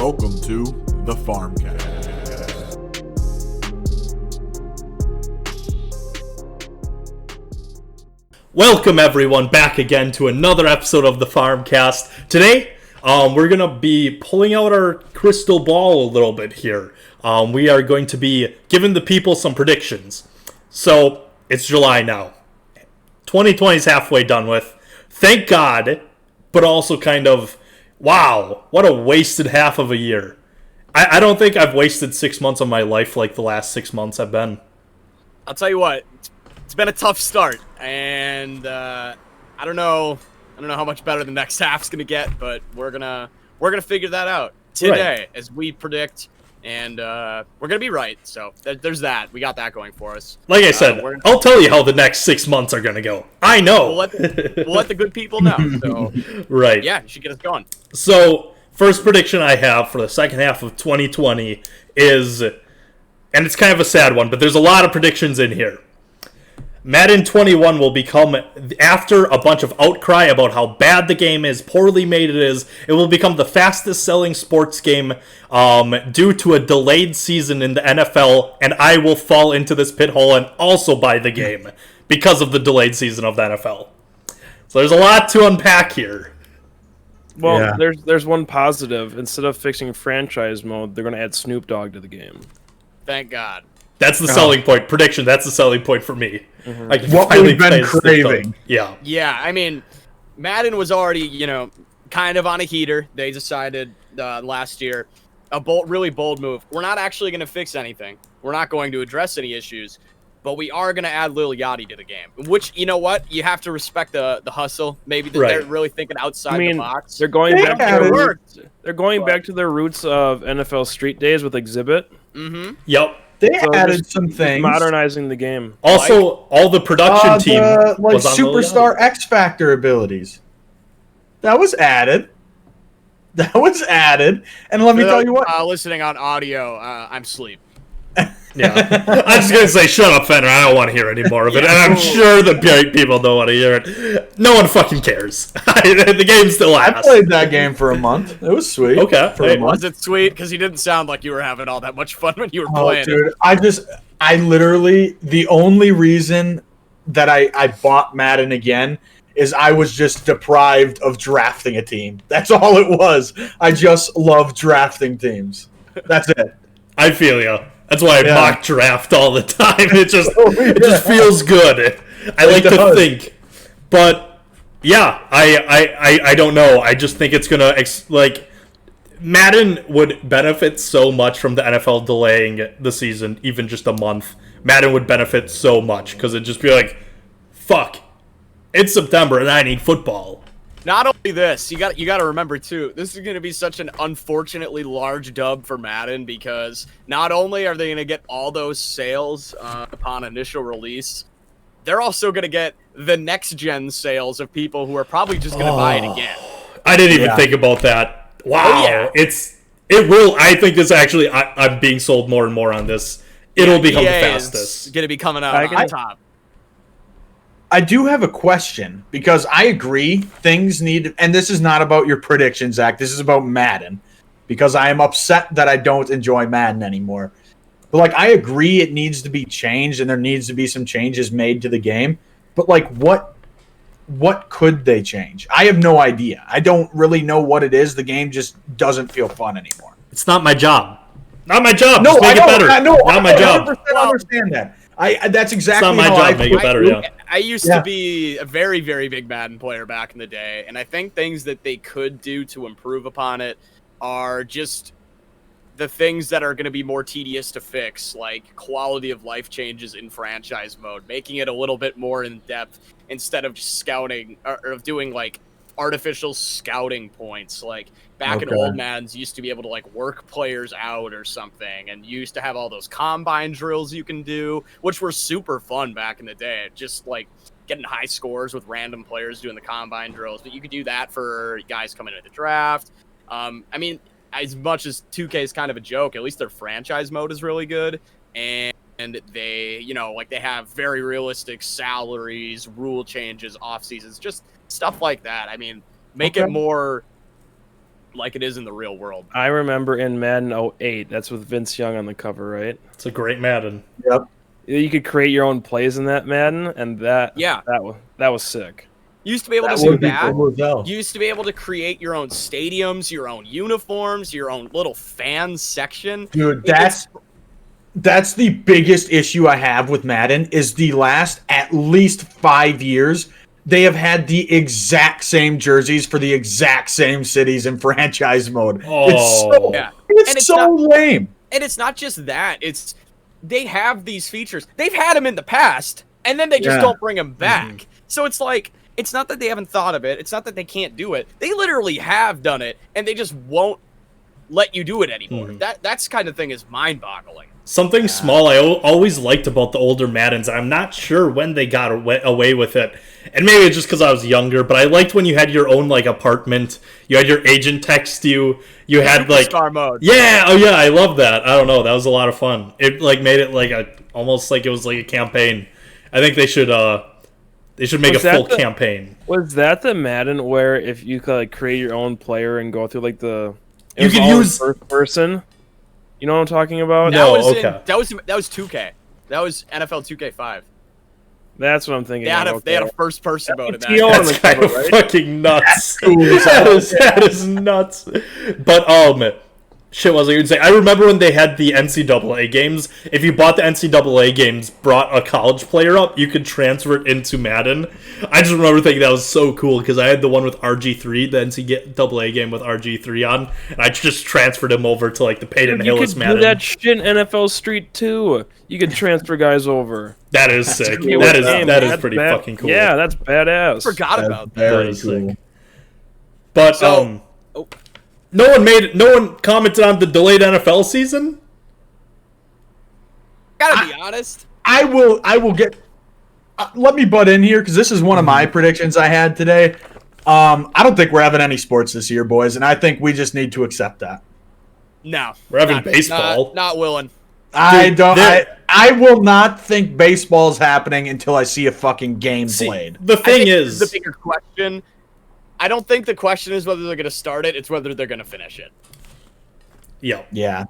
welcome to the Farmcast. Welcome everyone back again to another episode of the Farmcast. Today, we're going to be pulling out our crystal ball a little bit here. We are going to be giving the people some predictions. So, it's July now. 2020 is halfway done with. Thank God, but also kind of, wow, what a wasted half of a year. I don't think I've wasted 6 months of my life like the last 6 months have been. I'll tell you what, it's been a tough start, and I don't know how much better the next half's gonna get, but we're gonna figure that out today as we predict, and we're gonna be right. So there's that. We got that going for us. Like I said, I'll tell you how the next 6 months are gonna go. I know. We'll let the good people know. So right. Yeah, you should get us going. So first prediction I have for the second half of 2020 is, and it's kind of a sad one, but there's a lot of predictions in here. Madden 21 will become, after a bunch of outcry about how bad the game is, poorly made it will become the fastest selling sports game due to a delayed season in the NFL, and I will fall into this pit hole and also buy the game because of the delayed season of the NFL. So there's a lot to unpack here. Well, there's one positive. Instead of fixing franchise mode, they're going to add Snoop Dogg to the game. Thank God. That's the selling point. Prediction, that's the selling point for me. Mm-hmm. I can What finally we've been play Snoop Dogg. craving. Yeah. Yeah, I mean, Madden was already, kind of on a heater. They decided last year, really bold move. We're not actually going to fix anything. We're not going to address any issues, but we are going to add Lil Yachty to the game. Which, you know what? You have to respect the hustle. Maybe they're really thinking outside the box. They're going back to their roots. They're going back to their roots of NFL Street Days with Exhibit. Mm-hmm. Yep. They added some things. Modernizing the game. Also, all the production team was on Superstar X Factor abilities. That was added. And let me tell you what. Listening on audio, I'm asleep. Yeah. I'm just going to say, shut up, Fenner. I don't want to hear any more of it. And I'm sure the people don't want to hear it. No one fucking cares. The game still lasts. I played that game for a month. It was sweet. Okay. Was it sweet? Because you didn't sound like you were having all that much fun when you were playing. Dude, I literally, the only reason that I bought Madden again is I was just deprived of drafting a team. That's all it was. I just love drafting teams. That's it. I feel you. That's why I mock draft all the time. It just feels good. I like to think. But yeah, I don't know. I just think it's gonna Madden would benefit so much from the NFL delaying the season even just a month. Madden would benefit so much because it'd just be like, fuck, it's September and I need football. Not only this, you got to remember too, this is going to be such an unfortunately large dub for Madden because not only are they going to get all those sales upon initial release, they're also going to get the next gen sales of people who are probably just going to buy it again. I didn't even think about that. Wow. Oh, yeah. It will. I think this actually, I'm being sold more and more on this. It'll become the fastest. It's going to be coming out on top. I do have a question because I agree things need, and this is not about your predictions, Zach. This is about Madden because I am upset that I don't enjoy Madden anymore. But I agree it needs to be changed and there needs to be some changes made to the game. But what could they change? I have no idea. I don't really know what it is. The game just doesn't feel fun anymore. It's not my job. Not my job. No, just make it better. Not my job. I understand that. That's exactly it's not my job. Make it better. I used to be a very, very big Madden player back in the day, and I think things that they could do to improve upon it are just the things that are going to be more tedious to fix, like quality of life changes in franchise mode, making it a little bit more in depth instead of just scouting or doing artificial scouting points. Back in old Maddens, you used to be able to work players out or something, and you used to have all those combine drills you can do, which were super fun back in the day. Just getting high scores with random players doing the combine drills, but you could do that for guys coming into the draft. I mean, as much as 2K is kind of a joke, at least their franchise mode is really good, and they, they have very realistic salaries, rule changes, off seasons, just stuff like that. I mean, make it more like it is in the real world. I remember in Madden 08, that's with Vince Young on the cover, right? It's a great Madden. Yep. You could create your own plays in that Madden, and that was sick. You used to be able to That do would be that. cool as hell. You used to be able to create your own stadiums, your own uniforms, your own little fan section. Dude, that's the biggest issue I have with Madden is the last at least 5 years they have had the exact same jerseys for the exact same cities in franchise mode. Oh. It's so lame. And it's not just that. It's they have these features. They've had them in the past, and then they just don't bring them back. So it's like, it's not that they haven't thought of it. It's not that they can't do it. They literally have done it, and they just won't let you do it anymore. That's kind of thing is mind-boggling. Something small I always liked about the older Maddens, I'm not sure when they got away with it, and maybe it's just because I was younger, but I liked when you had your own, like, apartment, you had your agent text you, you had, like... Superstar mode. Yeah, oh yeah, I love that. I don't know, that was a lot of fun. It, like, made it, like, almost like it was, like, a campaign. I think they should make a full campaign. Was that the Madden where if you could, like, create your own player and go through, like, the... You could use... first person? You know what I'm talking about? No, that was 2K. That was NFL 2K5. That's what I'm thinking. They had a first person mode in that. That's kind of fucking nuts. That is nuts. But shit, what was I going to say? I remember when they had the NCAA games. If you bought the NCAA games, brought a college player up, you could transfer it into Madden. I just remember thinking that was so cool because I had the one with RG3, the NCAA game with RG3 on, and I just transferred him over to like the Peyton Hillis Madden. You could do that shit in NFL Street too. You could transfer guys over. That is sick. That is pretty fucking cool. Yeah, that's badass. I forgot about that. Very That is cool. sick. But no one commented on the delayed NFL season. Gotta be honest. I will get. Let me butt in here because this is one of my predictions I had today. I don't think we're having any sports this year, boys, and I think we just need to accept that. No, We're having baseball. Not willing. I will not think baseball's happening until I see a fucking game played. The thing is, the bigger question. I don't think the question is whether they're going to start it. It's whether they're going to finish it. Yeah.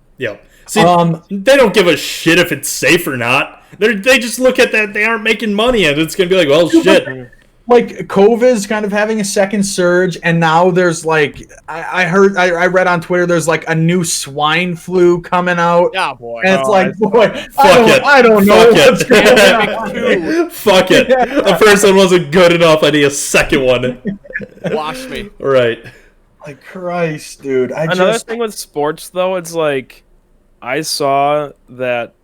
See, they don't give a shit if it's safe or not. They just look at that. They aren't making money, and it's going to be like, well, shit. Like, COVID's kind of having a second surge, and now there's, like, I read on Twitter there's, like, a new swine flu coming out. Yeah, boy. And it's like, boy, I don't know what's going on. Fuck it. The first one wasn't good enough. I need a second one. Watch me. Right. Like, Christ, dude. Another thing with sports, though, it's like, I saw that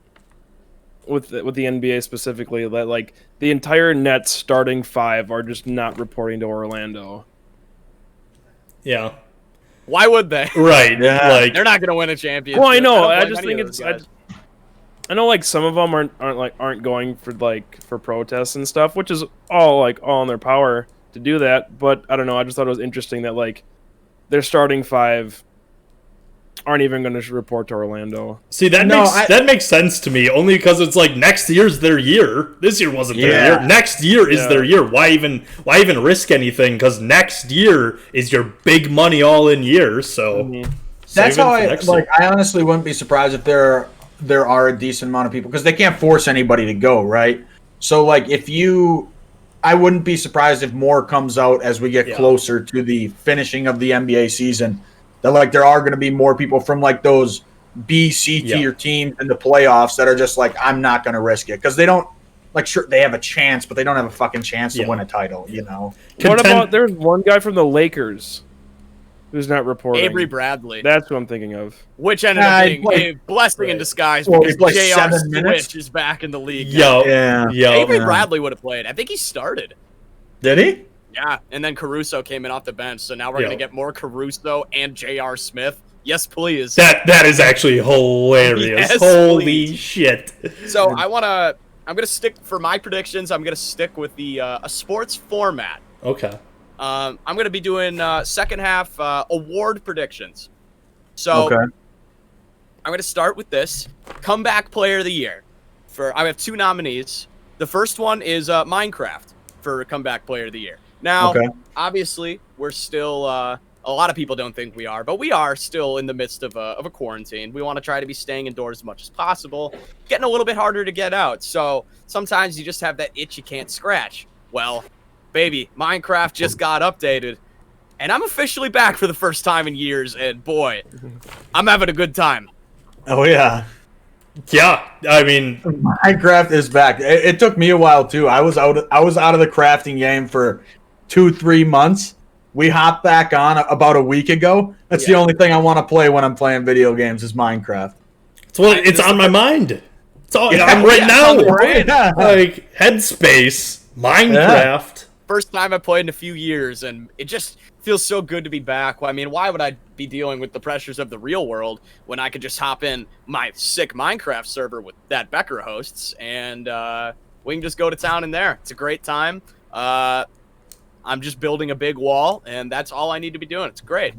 with the NBA specifically, that, like, the entire Nets starting five are just not reporting to Orlando. Yeah. Why would they? Right. Yeah. Like, They're not going to win a championship. Well, I know. I I don't just blame think any of it's. those guys. I know, like, some of them aren't going for protests and stuff, which is all in their power to do that. But I don't know. I just thought it was interesting that, like, their starting five aren't even going to report to Orlando. See, that makes sense to me, only because it's like next year's their year. This year wasn't their year. Next year is their year. Why even risk anything? Because next year is your big money all-in year. So that's how I honestly wouldn't be surprised if there are a decent amount of people because they can't force anybody to go, right? So like I wouldn't be surprised if more comes out as we get closer to the finishing of the NBA season. That like there are going to be more people from like those B, C tier teams in the playoffs that are just like, I'm not going to risk it because they don't sure they have a chance, but they don't have a fucking chance to win a title. You know. What about there's one guy from the Lakers who's not reporting? Avery Bradley. That's what I'm thinking of. Which ended up being a blessing in disguise because J.R. Switch is back in the league. Avery Bradley would have played. I think he started. Did he? Yeah, and then Caruso came in off the bench, so now we're going to get more Caruso and J.R. Smith. Yes, please. That is actually hilarious. Yes, holy shit. So I'm going to stick, for my predictions, I'm going to stick with the a sports format. Okay. I'm going to be doing second half award predictions. So I'm going to start with this. Comeback Player of the Year. I have two nominees. The first one is Minecraft for Comeback Player of the Year. Now, obviously, we're still a A lot of people don't think we are, but we are still in the midst of a quarantine. We want to try to be staying indoors as much as possible, getting a little bit harder to get out. So sometimes you just have that itch you can't scratch. Well, baby, Minecraft just got updated, and I'm officially back for the first time in years, and boy, I'm having a good time. Oh yeah. Yeah, I mean, Minecraft is back. It took me a while too. I was out of the crafting game for 2-3 months. We hopped back on about a week ago. That's the only thing I want to play when I'm playing video games is Minecraft. It's on my mind. It's all I'm right now. Like Headspace, Minecraft. First time I played in a few years, and it just feels so good to be back. I mean, why would I be dealing with the pressures of the real world when I could just hop in my sick Minecraft server with that Becker hosts, and we can just go to town in there. It's a great time. I'm just building a big wall, and that's all I need to be doing. It's great.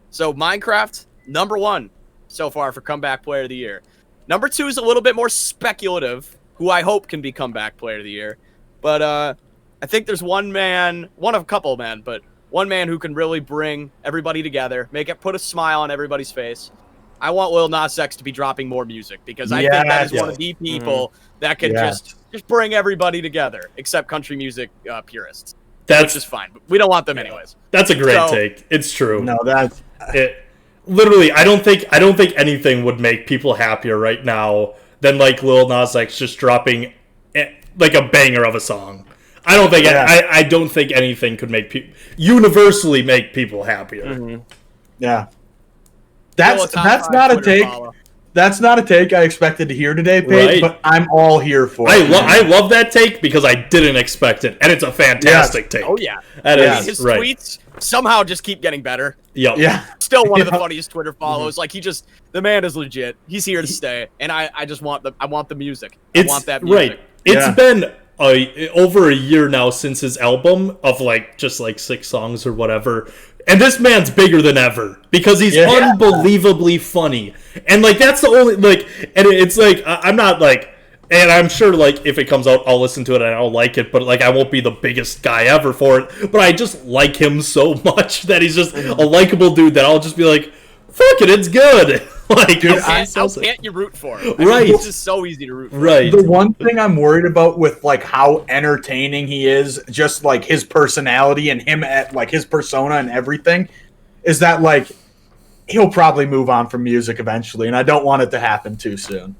So Minecraft, number 1 so far for Comeback Player of the Year. Number 2 is a little bit more speculative, who I hope can be Comeback Player of the Year. But I think there's one of a couple men, but one man who can really bring everybody together, put a smile on everybody's face. I want Lil Nas X to be dropping more music, because I think that is one of the people that can just bring everybody together, except country music purists. Which is fine, but we don't want them anyways. That's a great take. It's true. No, that's it. Literally, I don't think anything would make people happier right now than like Lil Nas X just dropping like a banger of a song. I don't think I don't think anything could universally make people happier. Mm-hmm. Yeah, that's not a take. That's not a take I expected to hear today, Paige, but I'm all here for it. I love that take because I didn't expect it, and it's a fantastic take. Oh, yeah. His tweets somehow just keep getting better. Yep. Yeah. Still one of the funniest Twitter follows. Like, the man is legit. He's here to stay, and I want the music. I want that music. Right. It's been over a year now since his album of, just 6 songs or whatever. And this man's bigger than ever because he's unbelievably funny. And, that's the only, and it's I'm not, and I'm sure, if it comes out, I'll listen to it and I'll like it, but, I won't be the biggest guy ever for it. But I just like him so much that he's just a likable dude that I'll just be like, fuck it, it's good. Dude, how can't you root for him? Right. It's just so easy to root for him. Right. The one thing I'm worried about with, how entertaining he is, just, his personality and him at, his persona and everything, is that, he'll probably move on from music eventually, and I don't want it to happen too soon.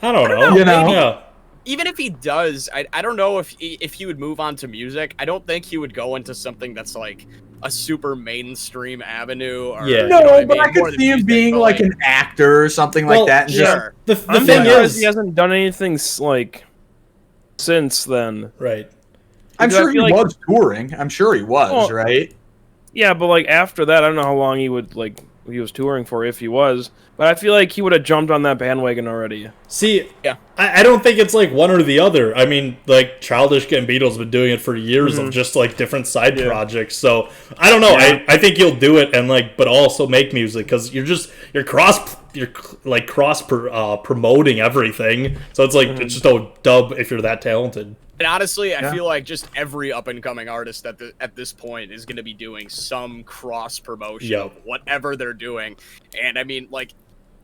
I don't know. Yeah. Even if he does, I don't know if he would move on to music. I don't think he would go into something that's, a super mainstream avenue. Or, No, but I could see him being an actor or something like that. Sure. The thing is, he hasn't done anything since then. Right. I'm sure he was touring. I'm sure he was, right? Yeah, but after that, I don't know how long he would he was touring for if he was. But I feel like he would have jumped on that bandwagon already. See, I don't think it's one or the other. I mean, Childish Gambino's been doing it for years of just different side projects. So I don't know. Yeah. I think you'll do it and but also make music because you're cross promoting everything. So it's it's just a dub if you're that talented. And honestly, I feel like just every up-and-coming artist at this point is going to be doing some cross-promotion of whatever they're doing. And, I mean,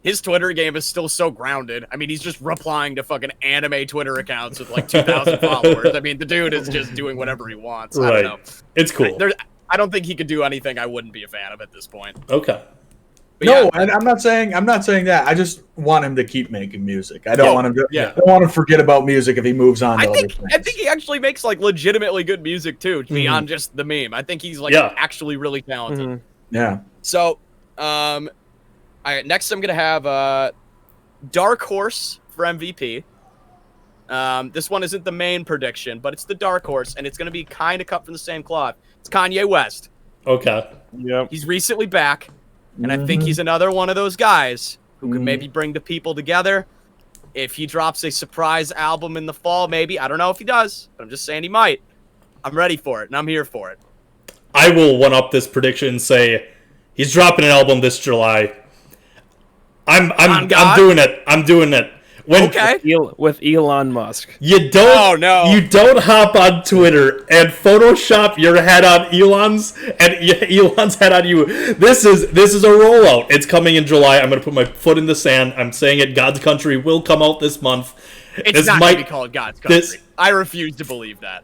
his Twitter game is still so grounded. I mean, he's just replying to fucking anime Twitter accounts with, 2,000 followers. I mean, the dude is just doing whatever he wants. Right. I don't know. It's cool. I don't think he could do anything I wouldn't be a fan of at this point. Okay. But and I'm not saying that. I just want him to keep making music. I don't want him to. I don't want him to forget about music if he moves on. I think he actually makes legitimately good music too, beyond just the meme. I think he's actually really talented. Mm-hmm. Yeah. So, all right. Next, I'm gonna have Dark Horse for MVP. This one isn't the main prediction, but it's the Dark Horse, and it's gonna be kind of cut from the same cloth. It's Kanye West. Okay. Yeah. He's recently back. And I think he's another one of those guys who could maybe bring the people together. If he drops a surprise album in the fall, maybe. I don't know if he does, but I'm just saying he might. I'm ready for it, and I'm here for it. I will one-up this prediction and say he's dropping an album this July. I'm doing it. I'm doing it. Okay. With Elon Musk. You don't. Oh, no. You don't hop on Twitter and Photoshop your head on Elon's and Elon's head on you. This is a rollout. It's coming in July. I'm gonna put my foot in the sand. I'm saying it. God's Country will come out this month. It's not going to be called God's Country. I refuse to believe that.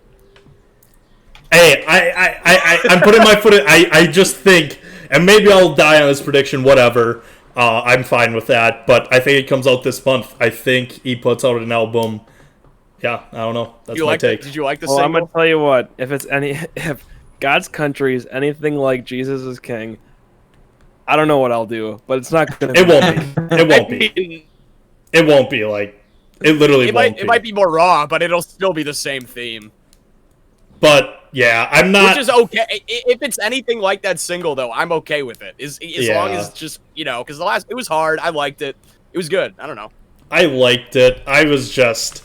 Hey, I'm putting my foot in. I just think, and maybe I'll die on this prediction. Whatever. I'm fine with that, but I think it comes out this month. I think he puts out an album. Yeah, I don't know. That's my take. Did you like the Well, single? I'm gonna tell you what. If God's Country is anything like Jesus is King, I don't know what I'll do, but it's not gonna. It won't be. It won't be. It won't be like. It literally won't be. It might be more raw, but it'll still be the same theme. But yeah, I'm not. Which is okay. If it's anything like that single, though, I'm okay with it. As long as it's just, because it was hard. I liked it. It was good. I don't know. I liked it. I was just.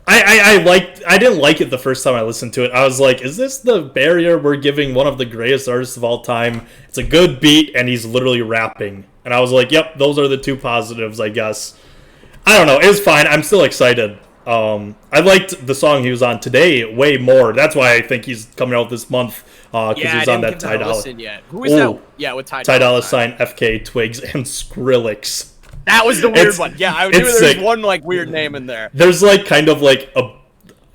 I didn't like it the first time I listened to it. I was like, is this the barrier we're giving one of the greatest artists of all time? It's a good beat, and he's literally rapping. And I was like, yep, those are the two positives, I guess. I don't know. It was fine. I'm still excited. I liked the song he was on today way more. That's why I think he's coming out this month. Because he's on that Ty Dolla. Who is that? Yeah, with Ty Dolla $ign, FK Twigs, and Skrillex. That was the weird one. Yeah, I knew there was one weird name in there. There's kind of a.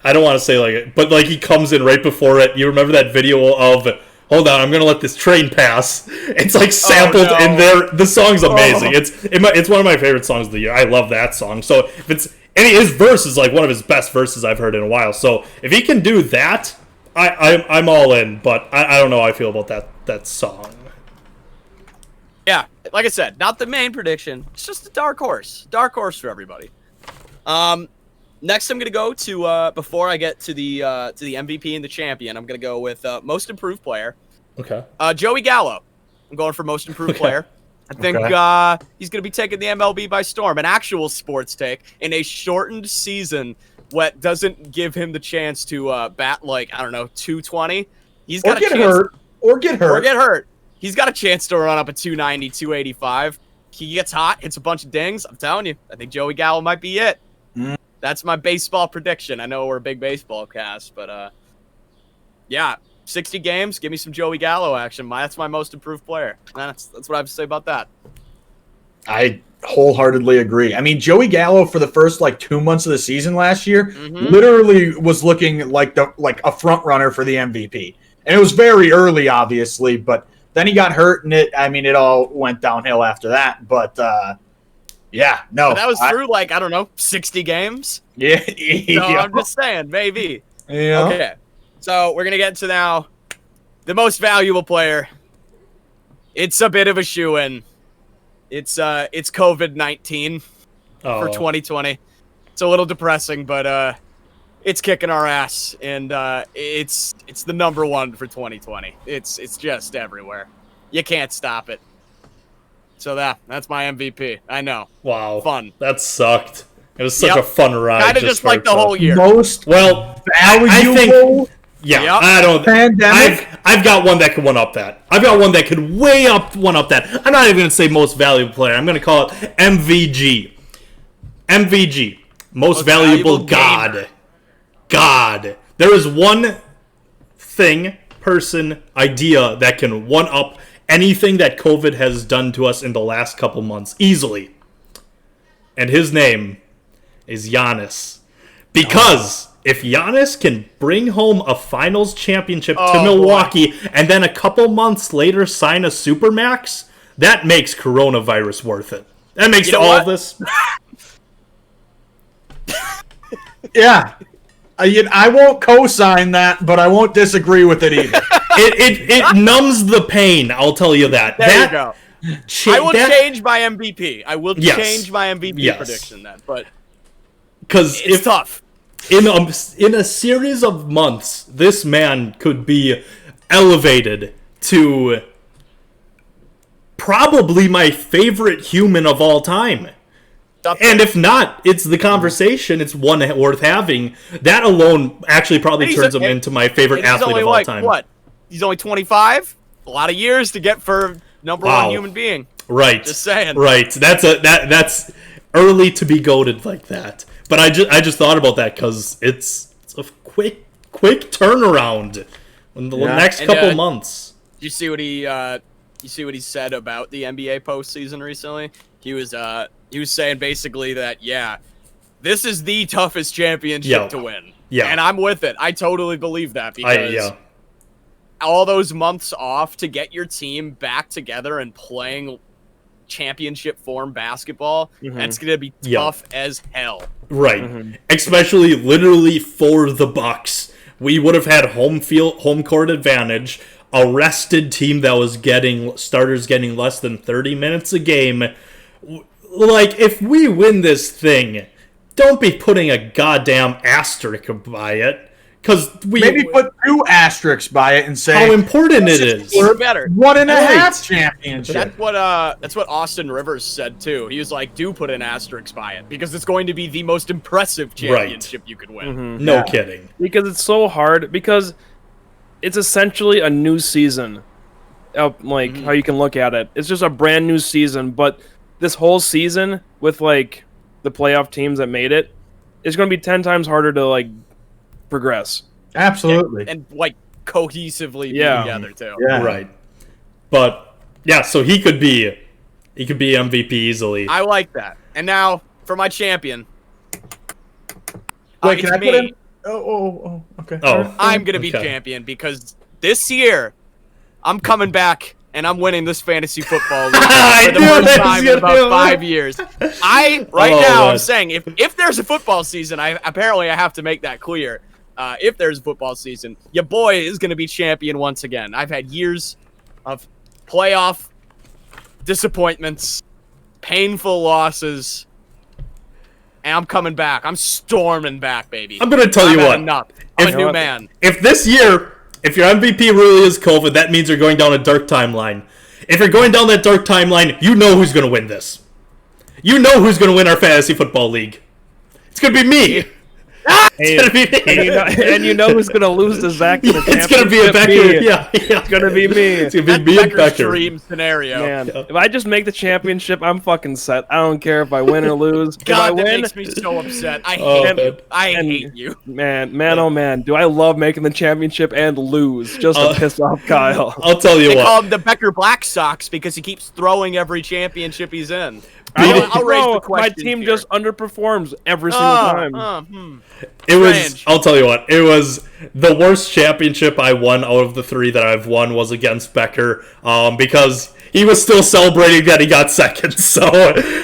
I don't want to say but he comes in right before it. You remember that video of? Hold on, I'm gonna let this train pass. It's sampled in there. The song's amazing. It's one of my favorite songs of the year. I love that song. So if it's his verse is one of his best verses I've heard in a while. So if he can do that, I'm all in. But I don't know how I feel about that song. Yeah, like I said, not the main prediction. It's just a dark horse. Dark horse for everybody. Next, I'm gonna go to before I get to the MVP and the champion. I'm gonna go with most improved player. Okay. Joey Gallo. I'm going for most improved player. I think he's gonna be taking the MLB by storm. An actual sports take in a shortened season. What doesn't give him the chance to bat 220. He's got or get hurt. He's got a chance to run up a 290, 285. He gets hot, hits a bunch of dings. I'm telling you, I think Joey Gallo might be it. That's my baseball prediction. I know we're a big baseball cast, but yeah, 60 games. Give me some Joey Gallo action. That's my most improved player. That's what I have to say about that. I wholeheartedly agree. I mean, Joey Gallo for the first 2 months of the season last year literally was looking like a front runner for the MVP, and it was very early, obviously, but. Then he got hurt, and it all went downhill after that. But, yeah, no. But that was through, 60 games? Yeah. So I'm just saying, maybe. Yeah. Okay. So we're going to get to now the most valuable player. It's a bit of a shoo-in. It's COVID-19 for 2020. It's a little depressing, but it's kicking our ass, and it's the number one for 2020. It's just everywhere. You can't stop it. So that's my MVP. I know. Wow. Fun. That sucked. It was such a fun ride. Kind of just like the whole year. Most valuable. I think. Yeah, Yep. I don't. Pandemic. I've got one that could one up that. I've got one that could one up that. I'm not even going to say most valuable player. I'm going to call it MVG. MVG. Most valuable God. God. There is one thing, person, idea that can one up anything that COVID has done to us in the last couple months easily. And his name is Giannis. Because if Giannis can bring home a finals championship to Milwaukee and then a couple months later sign a Supermax, that makes coronavirus worth it. That makes of this. Yeah. I won't co-sign that, but I won't disagree with it either. It numbs the pain, I'll tell you that. There you go. I will change my MVP. I will change my MVP prediction then, but because it's tough. In a series of months, this man could be elevated to probably my favorite human of all time. And if not, it's the conversation. It's one worth having. That alone actually probably turns him into my favorite athlete of all time. What? He's only 25. A lot of years to get for number one human being. Right. Just saying. Right. That's early to be goated like that. But I just thought about that because it's a quick turnaround in the next couple months. You see what he said about the NBA postseason recently? He was saying basically that this is the toughest championship to win. Yeah, and I'm with it. I totally believe that because all those months off to get your team back together and playing championship form basketball, that's gonna be tough as hell. Right, especially literally for the Bucks. We would have had home court advantage. A rested team that was getting starters getting less than 30 minutes a game. Like, if we win this thing, don't be putting a goddamn asterisk by it. Because maybe put 2 asterisks by it and say how important it is. We're better. 1.5 championship. That's what Austin Rivers said too. He was like, do put an asterisk by it because it's going to be the most impressive championship you could win. No kidding. Because it's so hard. Because it's essentially a new season. Like how you can look at it. It's just a brand new season. But this whole season with like the playoff teams that made it is going to be 10 times harder to like progress. Absolutely. And like cohesively be together too. Yeah. Right. But so he could be MVP easily. I like that. And now for my champion. Wait, can I put in? Okay. I'm going to be champion because this year I'm coming back and I'm winning this fantasy football league for the first time in about 5 years. I'm saying if there's a football season, I have to make that clear. If there's a football season, your boy is going to be champion once again. I've had years of playoff disappointments, painful losses, and I'm coming back. I'm storming back, baby. I'm going to tell you what. Enough. I'm a new man. If this year, if your MVP really is COVID, that means you're going down a dark timeline. If you're going down that dark timeline, you know who's going to win this. You know who's going to win our fantasy football league. It's going to be me. And you know who's gonna lose to Zach in the championship? It's gonna be a Becker. It's gonna be me. It's gonna be me and Becker. Dream scenario. Man, if I just make the championship, I'm fucking set. I don't care if I win or lose. God, if I that win, makes me so upset. I hate you. Man, oh man, do I love making the championship and lose just to piss off Kyle. I'll tell you they what. Call him the Becker Black Sox because he keeps throwing every championship he's in. I'll raise the question. My team just underperforms every single time. It was. I'll tell you what. It was the worst championship I won out of the 3 that I've won was against Becker, because he was still celebrating that he got second. So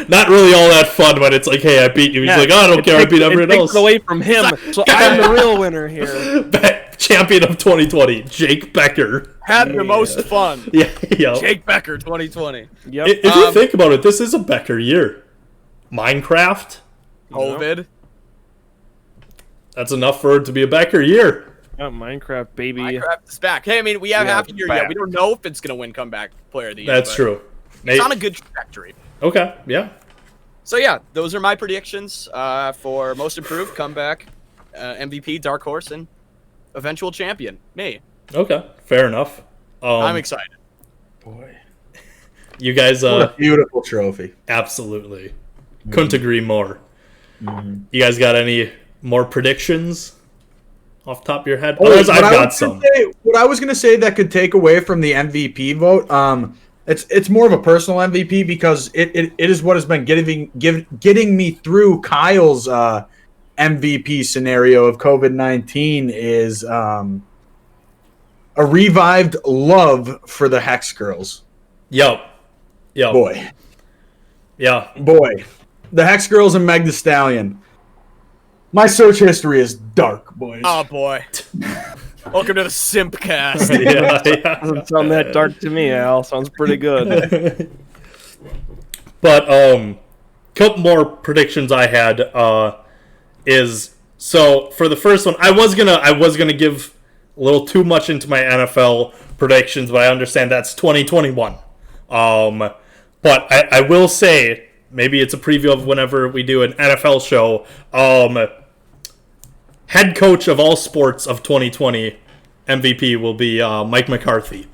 not really all that fun when it's like, hey, I beat you. He's like, oh, I don't care. I beat everyone else. It takes away from him. So I'm the real winner here. Champion of 2020, Jake Becker. Had the most fun. Yeah. Jake Becker 2020. Yep. If you think about it, this is a Becker year. Minecraft. COVID. That's enough for it to be a Becker year. Yeah, Minecraft, baby. Minecraft is back. Hey, I mean, we have half a year yet. We don't know if it's going to win comeback player of the year. That's true. It's on a good trajectory. Okay, yeah. So, yeah, those are my predictions for most improved, comeback, MVP, dark horse, and eventual champion. Me. Okay, fair enough. I'm excited. Boy. You guys... what a beautiful trophy. Absolutely. Couldn't agree more. You guys got any more predictions off the top of your head? Otherwise, I've got some. What I was going to say that could take away from the MVP vote, it's more of a personal MVP because it is what has been getting me through Kyle's MVP scenario of COVID-19 is a revived love for the Hex Girls. Yep. Boy. Yeah. Boy. The Hex Girls and Meg Thee Stallion. My search history is dark, boys. Oh, boy. Welcome to the Simpcast. Doesn't sound that dark to me, Al. Sounds pretty good. But couple more predictions I had is so for the first one I was gonna give a little too much into my NFL predictions, but I understand that's 2021. But I will say, maybe it's a preview of whenever we do an NFL show. Head coach of all sports of 2020 MVP will be Mike McCarthy.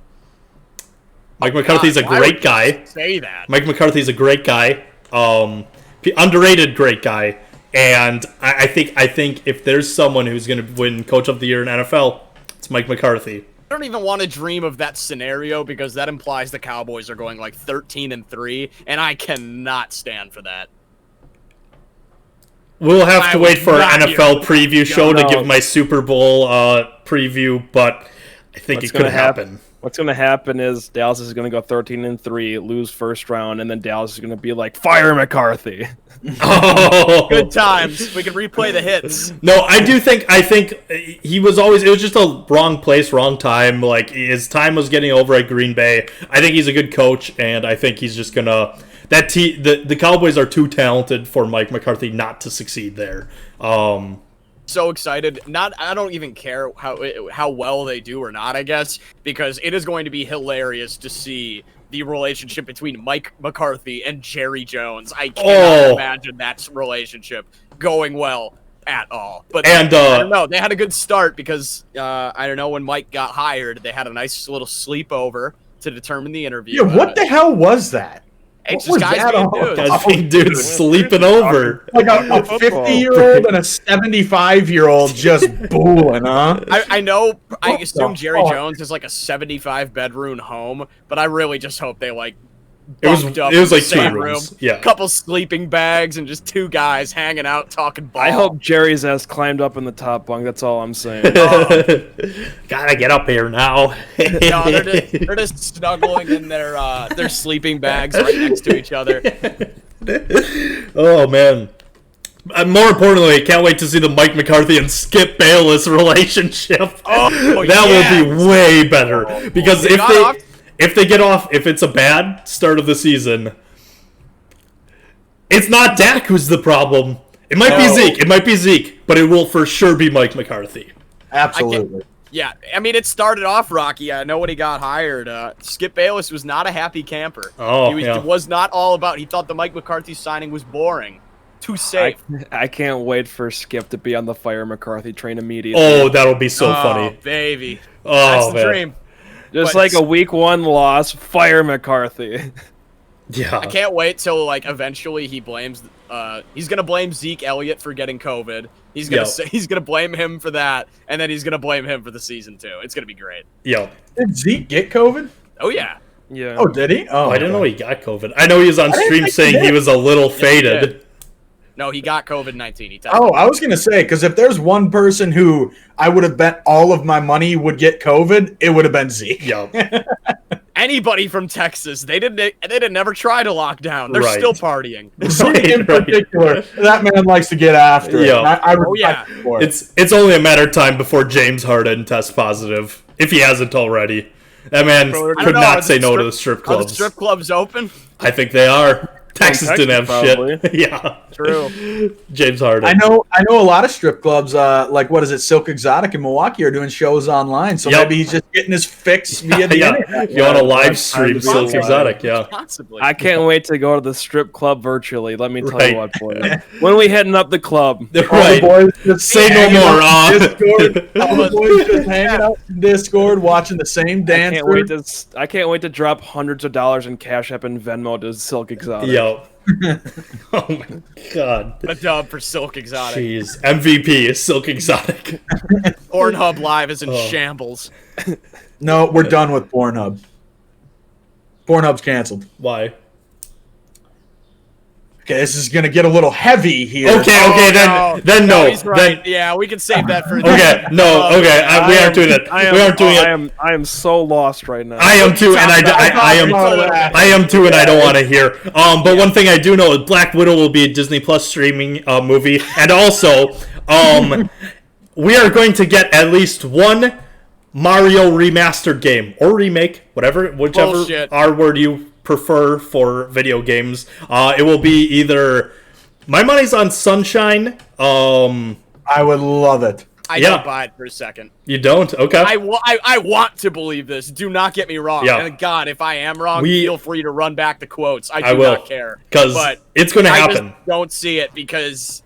Mike McCarthy's a great guy. Say that. Mike McCarthy's a great guy. underrated, great guy. And I think if there's someone who's going to win Coach of the Year in NFL, it's Mike McCarthy. I don't even want to dream of that scenario because that implies the Cowboys are going like 13-3, and I cannot stand for that. We'll have to wait for an NFL preview show to No. give my Super Bowl preview, but I think it could happen. What's going to happen is Dallas is going to go 13-3, lose first round, and then Dallas is going to be like, fire McCarthy. Oh, Good times. We can replay the hits. No, I think he was always, it was just a wrong place, wrong time. Like, his time was getting over at Green Bay. I think he's a good coach, and I think he's just gonna, the Cowboys are too talented for Mike McCarthy not to succeed there. So excited. I don't even care how well they do or not, I guess, because it is going to be hilarious to see the relationship between Mike McCarthy and Jerry Jones. I cannot imagine that relationship going well at all. But I don't know. They had a good start because I don't know, when Mike got hired, they had a nice little sleepover to determine the interview. Yeah, what the hell was that? It's What just was guys that being all? dudes. Guys being dudes sleeping over. Like a 50-year-old and a 75-year-old just booling, huh? I know. I What assume the Jerry fuck? Jones is like a 75-bedroom home, but I really just hope they like It was bunked up like in the 2 same rooms. room. Yeah. Couple sleeping bags and just 2 guys hanging out talking ball. I hope Jerry's ass climbed up in the top bunk. That's all I'm saying. Gotta get up here now. No, they're just snuggling in their sleeping bags right next to each other. Oh man. More importantly, can't wait to see the Mike McCarthy and Skip Bayless relationship. Oh, that will be way better because if it's a bad start of the season, it's not Dak who's the problem. It might be Zeke, but it will for sure be Mike McCarthy. Absolutely. Yeah, I mean, it started off rocky. I know when he got hired. Skip Bayless was not a happy camper. He was not all about. He thought the Mike McCarthy signing was boring, too safe. I can't wait for Skip to be on the fire McCarthy train immediately. Oh, that'll be so funny. Baby. Oh, That's the man. dream. Just but like a week 1 loss, fire McCarthy. Yeah. I can't wait till like eventually he blames. He's gonna blame Zeke Elliott for getting COVID. He's gonna blame him for that, and then he's gonna blame him for the season too. It's gonna be great. Yo. Did Zeke get COVID? Oh yeah. Yeah. Oh, did he? Oh, I didn't know he got COVID. I know he was on stream think saying he did. he was a little he faded. did. No, he got COVID-19. He tested. Oh, I was gonna say, because if there's one person who I would have bet all of my money would get COVID, it would have been Zeke. Yo. Anybody from Texas, they didn't never try to lock down. They're Right. still partying. Zeke in particular, that man likes to get after it. Yeah. And I respect him for it. It's only a matter of time before James Harden tests positive, if he hasn't already. That man I don't could know, not are say the no to the strip Are the clubs. strip clubs open? I think they are. Texas didn't have Texas, shit. Yeah. True. James Harden. I know a lot of strip clubs, like what is it, Silk Exotic in Milwaukee, are doing shows online. So Yep. maybe he's just getting his fix via the Yeah. internet. You want a live stream, Silk Possibly. Exotic, yeah. Possibly. I can't wait to go to the strip club virtually. Let me tell Right. you what, boys. When we hitting up the club? All the Right. boys just Say no hanging more, out in Discord. All the boys just hanging out in Discord, watching the same dance. I can't wait to drop hundreds of dollars in Cash App and Venmo to Silk Exotic. Yo. Oh my god. A dub for Silk Exotic. Jeez. MVP is Silk Exotic. Pornhub Live is in Oh. shambles. No, we're done with Pornhub. Pornhub's canceled. Why? Okay, this is gonna get a little heavy here. Okay, then no. He's right. Then Yeah, we can save that for. okay, no, okay. We aren't doing it. We aren't doing it. I am so lost right now. I am too, and I am too, and I don't want to hear. But one thing I do know is Black Widow will be a Disney Plus streaming movie, and also, we are going to get at least one Mario remastered game or remake, whichever Bullshit. R word you prefer for video games. It will be either. My money's on Sunshine. I would love it. I Yeah. don't buy it for a second. You don't? Okay. I want to believe this. Do not get me wrong. Yeah. And God, if I am wrong, feel free to run back the quotes. I do will, not care. 'cause But it's gonna I happen. just don't see it because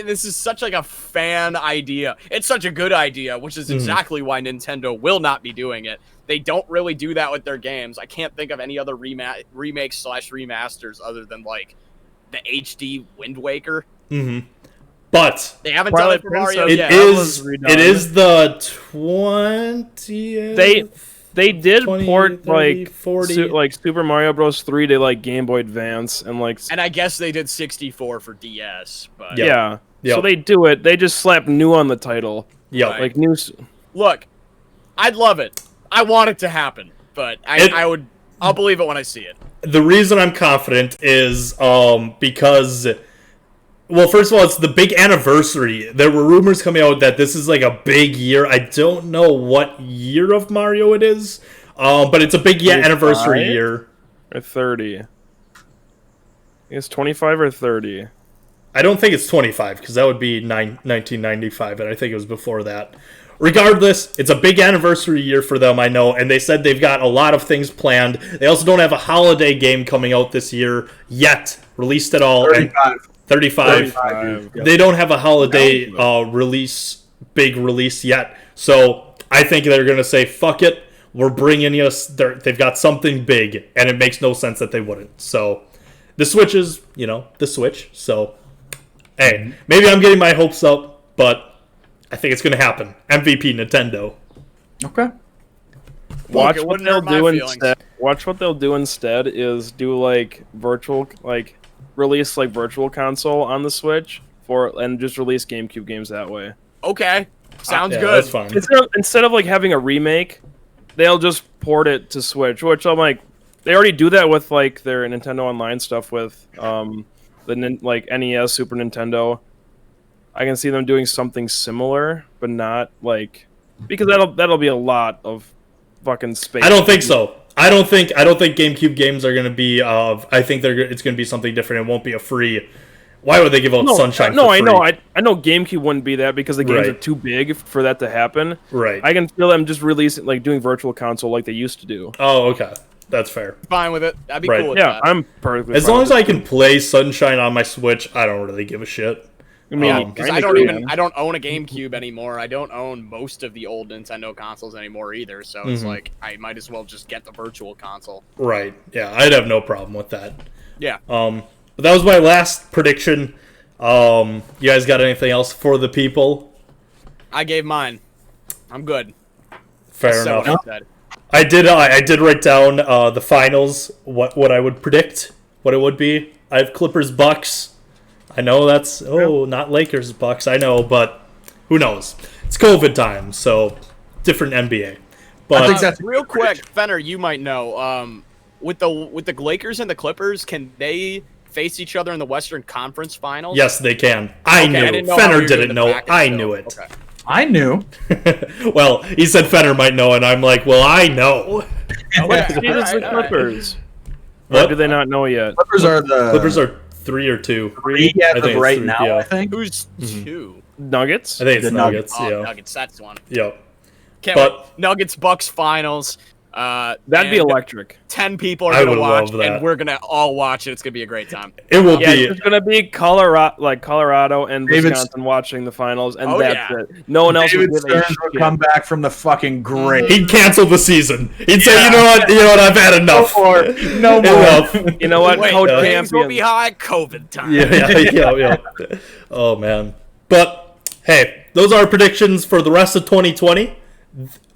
this is such like a fan idea. It's such a good idea, which is exactly why Nintendo will not be doing it. They don't really do that with their games. I can't think of any other remakes / remasters other than like the HD Wind Waker. But They haven't Twilight done it for Mario Princess, yet. it is the 20th. They did 20, port 30, 40. like Super Mario Bros. 3 to like Game Boy Advance and like And I guess they did 64 for DS, but Yep. yeah. Yep. So they do it. They just slap new on the title. Yep. Right. Like new. look, I'd love it. I want it to happen, but I'll believe it when I see it. The reason I'm confident is because, well, first of all, it's the big anniversary. There were rumors coming out that this is like a big year. I don't know what year of Mario it is, but it's a big anniversary 25? year. Or 30. It's 25 or 30. I don't think it's 25 because that would be 1995, and I think it was before that. Regardless, it's a big anniversary year for them, I know, and they said they've got a lot of things planned. They also don't have a holiday game coming out this year yet, released at all. 35. 35. They don't have a holiday big release yet. So I think they're going to say, fuck it, we're bringing you, they've got something big, and it makes no sense that they wouldn't. So the Switch is, the Switch. So, hey, maybe I'm getting my hopes up, but I think it's going to happen. MVP Nintendo. Okay. Watch it what wouldn't they'll hurt my do feelings. instead. Watch what they'll do instead is do like virtual release like virtual console on the Switch and just release GameCube games that way. Okay, sounds Yeah, good. that's fine. Instead of like having a remake, they'll just port it to Switch, which I'm like, they already do that with like their Nintendo Online stuff with like NES, Super Nintendo. I can see them doing something similar, but not like, because that'll be a lot of fucking space. I don't think so. I don't think GameCube games are going to be. I think it's going to be something different. It won't be a free. Why would they give out Sunshine? No, for free? I know GameCube wouldn't be that because the games Right. are too big for that to happen. Right. I can feel them just releasing like doing virtual console like they used to do. Oh, okay. That's fair. Fine with it. That'd be Right. cool with Yeah, that. I'm perfectly. As fine long with as I it. can play Sunshine on my Switch, I don't really give a shit. I mean, Because kinda I don't do, even man. I don't own a GameCube anymore. I don't own most of the old Nintendo consoles anymore either. So it's like I might as well just get the virtual console. Right. Yeah, I'd have no problem with that. Yeah. But that was my last prediction. You guys got anything else for the people? I gave mine. I'm good. Fair So enough. what I said. I did write down the finals, what I would predict, what it would be. I have Clippers Bucks. I know that's not Lakers Bucks. I know, but who knows? It's COVID time, so different NBA. But I think that's a real good quick, prediction. Fenner, you might know. With the Lakers and the Clippers, can they face each other in the Western Conference Finals? yes, they can. I Okay, knew. didn't know how Fenner you were doing didn't the know. bracket I still. knew it. Okay. I knew. Well, he said Fenner might know, and I'm like, well, I know. What seed is the Alright, Clippers? What? Or do they not know yet? Clippers are the Clippers are 3 or 2. three I as think of it's right three, now. yeah. I think. Who's two? Nuggets? I think it's The Nuggets. Oh, Yeah. Nuggets. That's one. Yep. Can't But- wait. Nuggets Bucks Finals. That'd be and electric. 10 people are I gonna would watch, love that. and we're gonna all watch it. It's gonna be a great time. It will Yeah, be. it's gonna be Colorado and David- Wisconsin watching the finals, and Oh, that's yeah. it. No one else David would give a Stearns would shit. come back from the fucking grave. He'd cancel the season. He'd say, you know what, I've had enough. No more. Enough. You know what? Wait, Code things will be champions. high. COVID time. Yeah. Oh, man. But, hey, those are our predictions for the rest of 2020.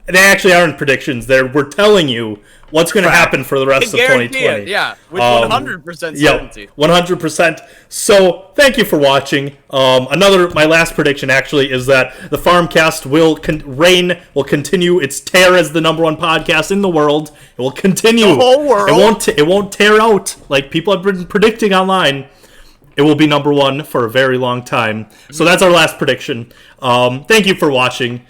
They actually aren't predictions. We're telling you what's going to happen for the rest of Guarantee 2020. it. Yeah, with 100% Yep, certainty. 100%. So, thank you for watching. My last prediction actually is that the Farmcast will continue its tear as the #1 podcast in the world. It will continue. The whole world. It won't tear out like people have been predicting online. It will be #1 for a very long time. So that's our last prediction. Thank you for watching.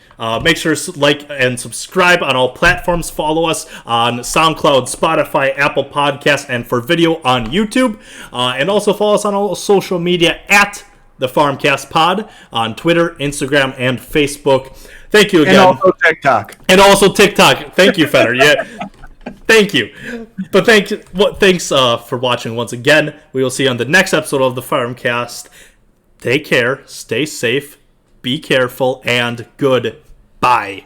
Make sure to like and subscribe on all platforms. Follow us on SoundCloud, Spotify, Apple Podcasts, and for video on YouTube. And also follow us on all social media at the Farmcast Pod on Twitter, Instagram, and Facebook. Thank you again. And also TikTok. And also TikTok. Thank you, Fenner. Yeah. Thank you. But thanks for watching once again. We will see you on the next episode of the Farmcast. Take care, stay safe, be careful, and goodbye.